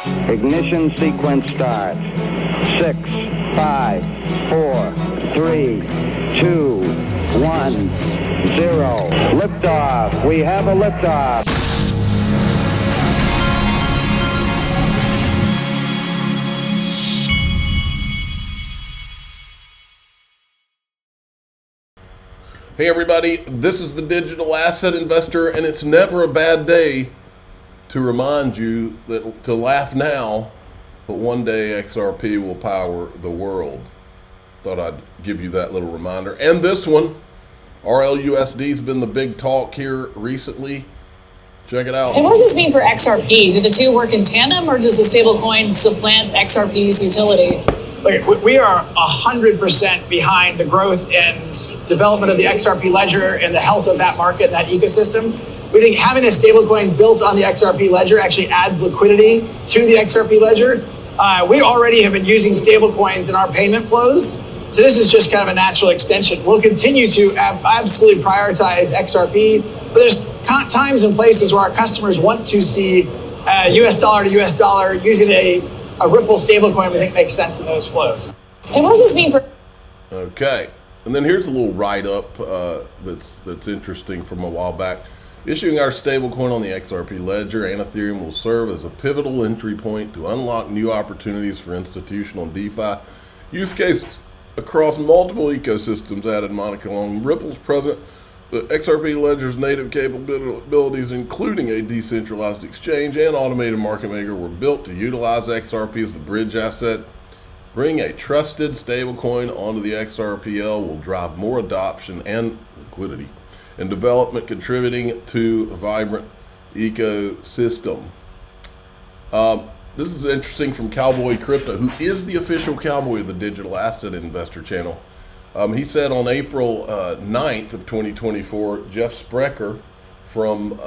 Ignition sequence start. 6, 5, 4, 3, 2, 1, 0. Liftoff. We have a liftoff. Hey everybody, this is the Digital Asset Investor, and it's never a bad day to remind you that to laugh now, but one day XRP will power the world. Thought I'd give you that little reminder. And this one, RLUSD has been the big talk here recently. Check it out. And what does this mean for XRP? Do the two work in tandem, or does the stablecoin supplant XRP's utility? We are 100% behind the growth and development of the XRP ledger and the health of that market, that ecosystem. We think having a stablecoin built on the XRP ledger actually adds liquidity to the XRP ledger. We already have been using stablecoins in our payment flows, so this is just kind of a natural extension. We'll continue to absolutely prioritize XRP, but there's times and places where our customers want to see US dollar to US dollar using a Ripple stablecoin. We think makes sense in those flows. And what does this mean for? Okay, and then here's a little write-up that's interesting from a while back. Issuing our stablecoin on the XRP ledger and Ethereum will serve as a pivotal entry point to unlock new opportunities for institutional and DeFi use cases across multiple ecosystems, added Monica Long. Ripple's president. The XRP ledger's native capabilities, including a decentralized exchange and automated market maker, were built to utilize XRP as the bridge asset. Bringing a trusted stablecoin onto the XRPL will drive more adoption and liquidity and development, contributing to a vibrant ecosystem. This is interesting from Cowboy Crypto, who is the official cowboy of the Digital Asset Investor channel. He said on April 9th of 2024, Jeff Sprecher from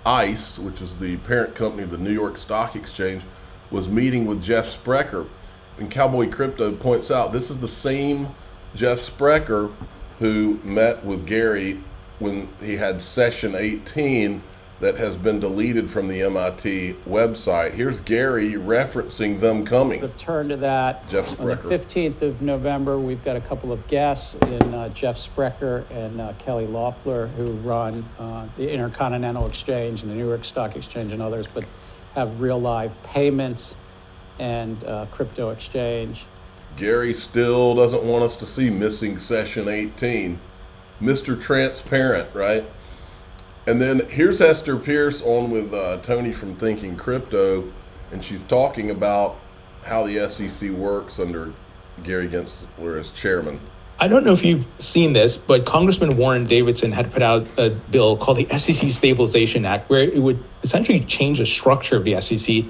ICE, which is the parent company of the New York Stock Exchange, was meeting with Jeff Sprecher. And Cowboy Crypto points out this is the same Jeff Sprecher who met with Gary when he had session 18 that has been deleted from the MIT website. Here's Gary referencing them coming. Return to that. Jeff Sprecher. On the 15th of November, we've got a couple of guests in Jeff Sprecher and Kelly Loeffler, who run the Intercontinental Exchange and the New York Stock Exchange and others, but have real live payments and crypto exchange. Gary still doesn't want us to see missing session 18. Mr. Transparent, right? And then here's Esther Pierce on with Tony from Thinking Crypto, and she's talking about how the SEC works under Gary Gensler as chairman. I don't know if you've seen this, but Congressman Warren Davidson had put out a bill called the SEC Stabilization Act, where it would essentially change the structure of the SEC,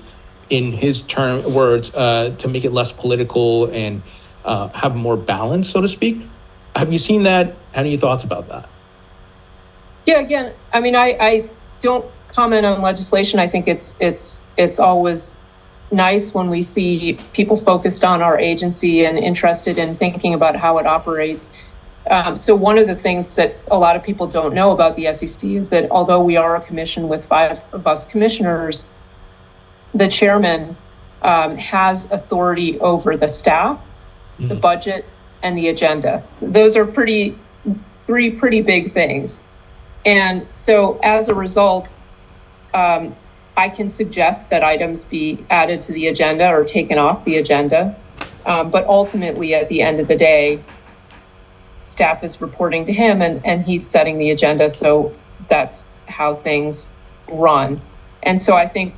in his words, to make it less political and have more balance, so to speak. Have you seen that? Any thoughts about that? Yeah, again, I mean, I don't comment on legislation. I think it's always nice when we see people focused on our agency and interested in thinking about how it operates. So one of the things that a lot of people don't know about the SEC is that although we are a commission with 5 of us commissioners, the chairman has authority over the staff, the budget, and the agenda. Those are three pretty big things. And so as a result, I can suggest that items be added to the agenda or taken off the agenda. But ultimately, at the end of the day, staff is reporting to him and he's setting the agenda. So that's how things run. And so I think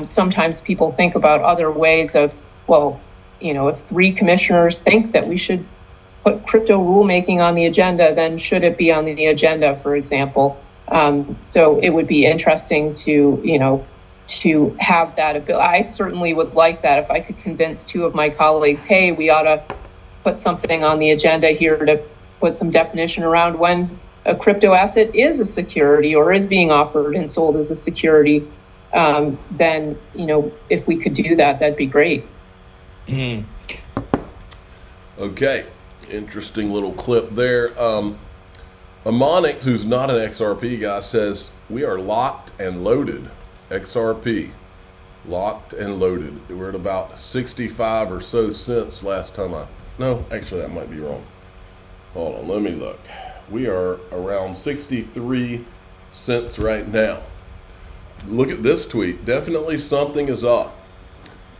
sometimes people think about other ways of, well, if 3 commissioners think that we should put crypto rulemaking on the agenda, then should it be on the agenda, for example? So it would be interesting to have that ability. I certainly would like that if I could convince 2 of my colleagues, hey, we ought to put something on the agenda here to put some definition around when a crypto asset is a security or is being offered and sold as a security. Then, if we could do that, that'd be great. Okay. Interesting little clip there. Amonix, who's not an XRP guy, says, we are locked and loaded. XRP. locked and loaded. We're at about 65 or so cents last time no, actually that might be wrong. Hold on, let me look. We are around 63 cents right now. Look at this tweet. Definitely something is up.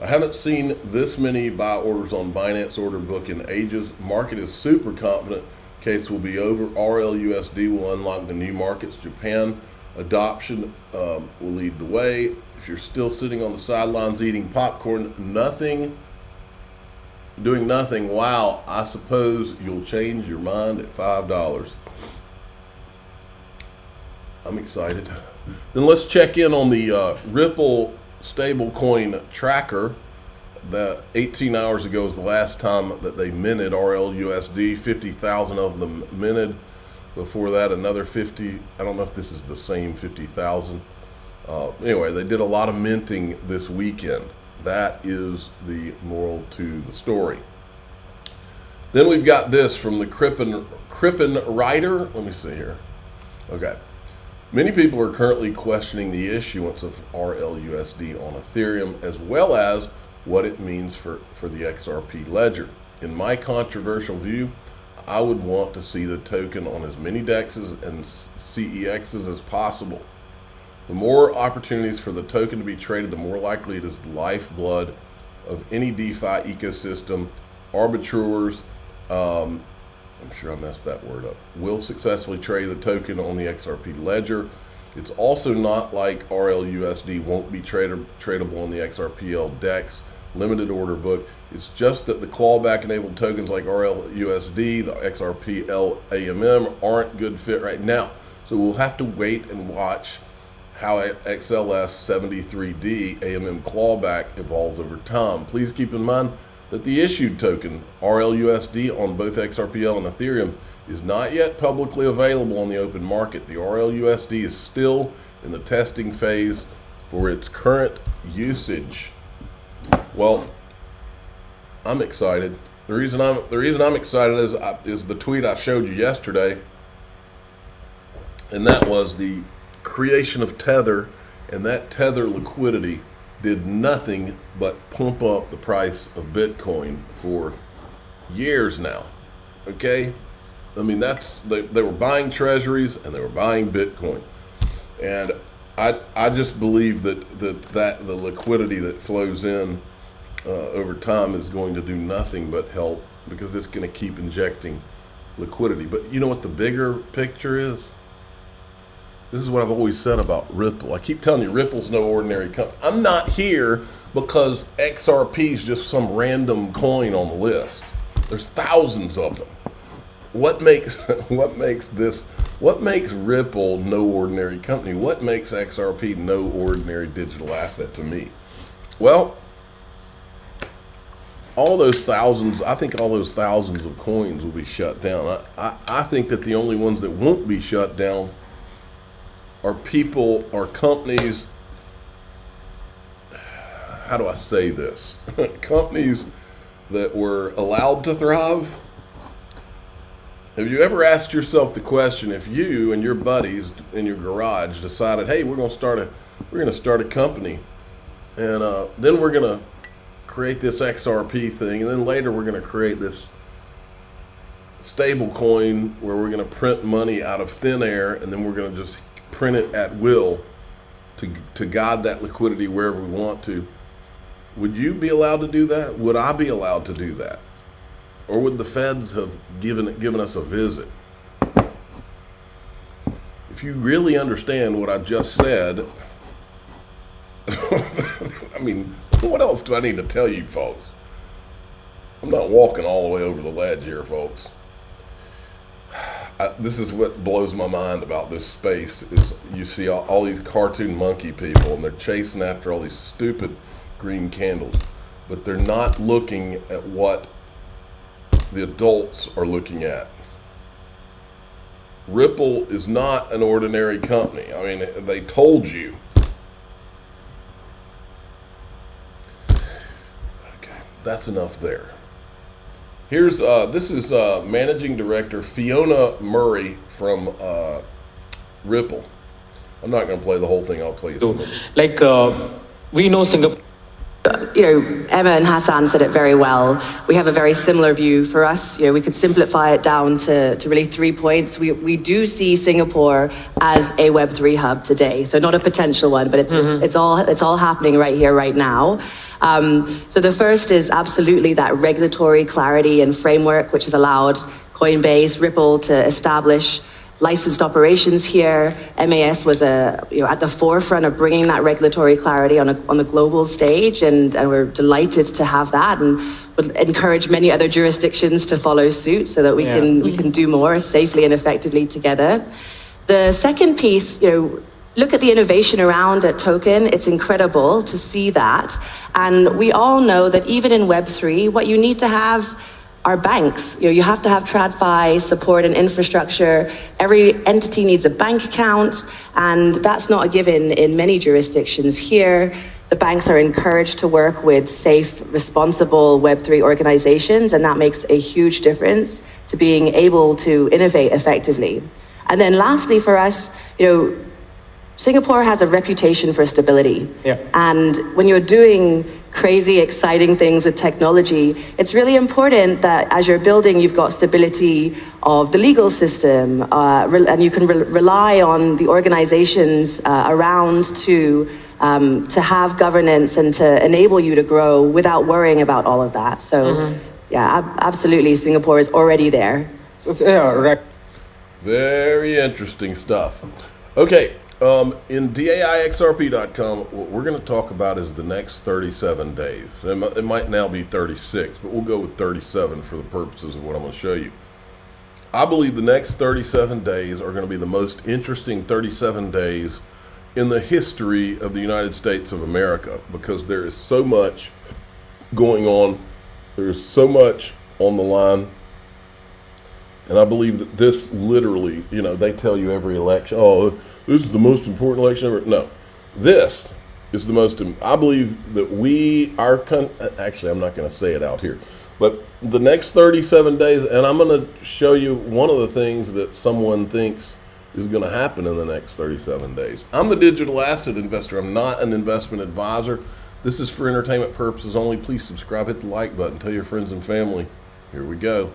I haven't seen this many buy orders on Binance order book in ages. Market is super confident. Case will be over. RLUSD will unlock the new markets. Japan adoption will lead the way. If you're still sitting on the sidelines eating popcorn, doing nothing, wow, I suppose you'll change your mind at $5. I'm excited. Then let's check in on the Ripple stablecoin tracker. That 18 hours ago was the last time that they minted RLUSD. 50,000 of them minted. Before that, another 50. I don't know if this is the same 50,000. Anyway, they did a lot of minting this weekend. That is the moral to the story. Then we've got this from the Crippen writer. Let me see here. Okay. Many people are currently questioning the issuance of RLUSD on Ethereum, as well as what it means for the XRP ledger. In my controversial view, I would want to see the token on as many DEXs and CEXs as possible. The more opportunities for the token to be traded, the more likely it is the lifeblood of any DeFi ecosystem. Arbitrators, I'm sure I messed that word up, will successfully trade the token on the XRP ledger. It's also not like RLUSD won't be tradable on the XRPL DEX limited order book. It's just that the clawback enabled tokens like RLUSD, the XRPL AMM aren't good fit right now. So we'll have to wait and watch how XLS 73D AMM clawback evolves over time. Please keep in mind that the issued token RLUSD on both XRPL and Ethereum is not yet publicly available on the open market. The RLUSD is still in the testing phase for its current usage. Well, I'm excited. The reason I'm excited is the tweet I showed you yesterday, and that was the creation of Tether, and that Tether liquidity did nothing but pump up the price of Bitcoin for years now. Okay, I mean they were buying treasuries and they were buying Bitcoin, and I just believe that the liquidity that flows in over time is going to do nothing but help, because it's going to keep injecting liquidity. But you know what the bigger picture is? This is what I've always said about Ripple. I keep telling you, Ripple's no ordinary company. I'm not here because XRP is just some random coin on the list. There's thousands of them. What makes Ripple no ordinary company? What makes XRP no ordinary digital asset to me? Well, I think all those thousands of coins will be shut down. I think that the only ones that won't be shut down are people or companies, how do I say this? Companies that were allowed to thrive. Have you ever asked yourself the question, if you and your buddies in your garage decided, hey, we're going to start a company, and then we're going to create this XRP thing, and then later we're going to create this stable coin where we're going to print money out of thin air, and then we're going to just print it at will to guide that liquidity wherever we want to. Would you be allowed to do that? Would I be allowed to do that? Or would the feds have given us a visit? If you really understand what I just said, I mean, what else do I need to tell you folks? I'm not walking all the way over the ledge here, folks. This is what blows my mind about this space is you see all these cartoon monkey people, and they're chasing after all these stupid green candles, but they're not looking at what the adults are looking at. Ripple is not an ordinary company. I mean, they told you. Okay, that's enough there. Here's this is Managing Director Fiona Murray from Ripple. I'm not going to play the whole thing. I'll play you some of it. Like we know Singapore. Emma and Hassan said it very well. We have a very similar view. For us, we could simplify it down to really 3 points. We do see Singapore as a Web3 hub today. So not a potential one, but it's all happening right here, right now. So the first is absolutely that regulatory clarity and framework, which has allowed Coinbase, Ripple to establish licensed operations here. MAS was at the forefront of bringing that regulatory clarity on the global stage, and we're delighted to have that, and would encourage many other jurisdictions to follow suit so that we can do more safely and effectively together. The second piece, look at the innovation around a token. It's incredible to see that, and we all know that even in Web3, what you need to have are banks. You have to have TradFi support and infrastructure. Every entity needs a bank account, and that's not a given in many jurisdictions here. The banks are encouraged to work with safe, responsible Web3 organizations, and that makes a huge difference to being able to innovate effectively. And then lastly for us, Singapore has a reputation for stability. Yeah. And when you're doing crazy, exciting things with technology, it's really important that as you're building, you've got stability of the legal system, and you can rely on the organizations around to have governance and to enable you to grow without worrying about all of that. So, absolutely, Singapore is already there. So it's, right. Very interesting stuff. Okay. In DAIXRP.com, what we're going to talk about is the next 37 days. It might now be 36, but we'll go with 37 for the purposes of what I'm going to show you. I believe the next 37 days are going to be the most interesting 37 days in the history of the United States of America, because there is so much going on. There's so much on the line. And I believe that this literally, they tell you every election, this is the most important election ever. No, this is the most, I believe that actually, I'm not going to say it out here, but the next 37 days, and I'm going to show you one of the things that someone thinks is going to happen in the next 37 days. I'm the digital asset investor. I'm not an investment advisor. This is for entertainment purposes only. Please subscribe, hit the like button, tell your friends and family. Here we go.